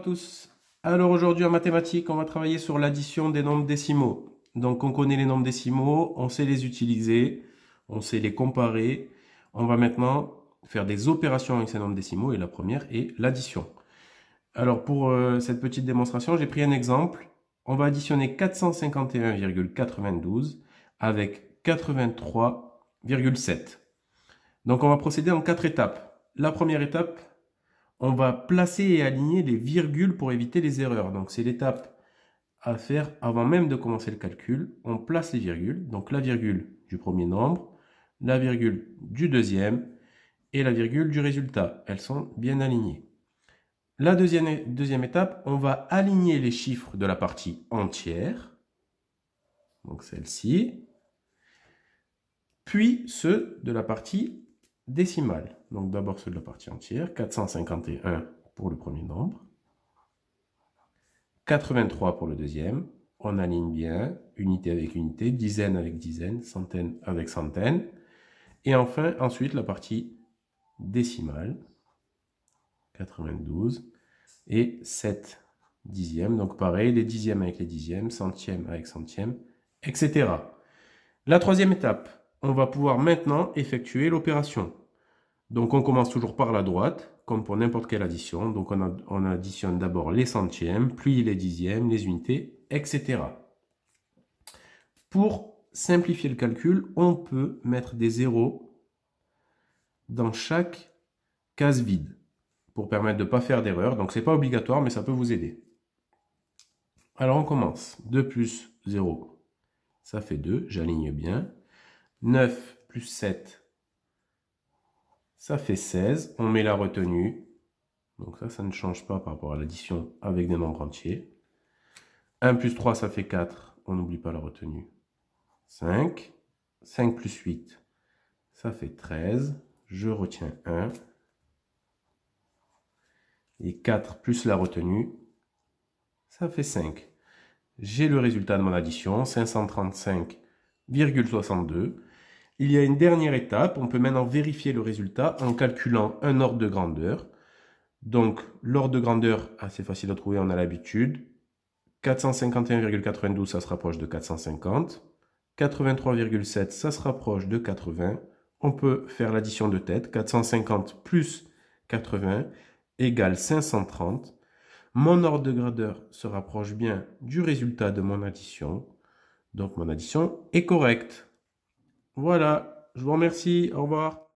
tous. Alors aujourd'hui en mathématiques, on va travailler sur l'addition des nombres décimaux. Donc on connaît les nombres décimaux, on sait les utiliser, on sait les comparer. On va maintenant faire des opérations avec ces nombres décimaux et la première est l'addition. Alors pour cette petite démonstration, j'ai pris un exemple. On va additionner 451,92 avec 83,7. Donc on va procéder en 4 étapes. La première étape, on va placer et aligner les virgules pour éviter les erreurs. Donc c'est l'étape à faire avant même de commencer le calcul. On place les virgules, donc la virgule du premier nombre, la virgule du deuxième et la virgule du résultat. Elles sont bien alignées. La deuxième étape, on va aligner les chiffres de la partie entière, donc celle-ci, puis ceux de la partie décimale. Donc d'abord ceux de la partie entière, 451 pour le premier nombre, 83 pour le deuxième, on aligne bien, unité avec unité, dizaine avec dizaine, centaine avec centaine, et enfin ensuite la partie décimale, 92, et 7 dixièmes, donc pareil, les dixièmes avec les dixièmes, centièmes avec centièmes, etc. La troisième étape, on va pouvoir maintenant effectuer l'opération. Donc on commence toujours par la droite, comme pour n'importe quelle addition. Donc on additionne d'abord les centièmes, puis les dixièmes, les unités, etc. Pour simplifier le calcul, on peut mettre des zéros dans chaque case vide, pour permettre de ne pas faire d'erreur. Donc ce n'est pas obligatoire, mais ça peut vous aider. Alors on commence. 2 plus 0, ça fait 2, j'aligne bien. 9 plus 7, ça fait 16, on met la retenue. Donc ça ne change pas par rapport à l'addition avec des nombres entiers. 1 plus 3, ça fait 4, on n'oublie pas la retenue. 5, 5 plus 8, ça fait 13, je retiens 1. Et 4 plus la retenue, ça fait 5. J'ai le résultat de mon addition, 535,62. Il y a une dernière étape, on peut maintenant vérifier le résultat en calculant un ordre de grandeur. Donc l'ordre de grandeur, assez facile à trouver, on a l'habitude. 451,92, ça se rapproche de 450. 83,7, ça se rapproche de 80. On peut faire l'addition de tête, 450 plus 80 égale 530. Mon ordre de grandeur se rapproche bien du résultat de mon addition. Donc mon addition est correcte. Voilà, je vous remercie, au revoir.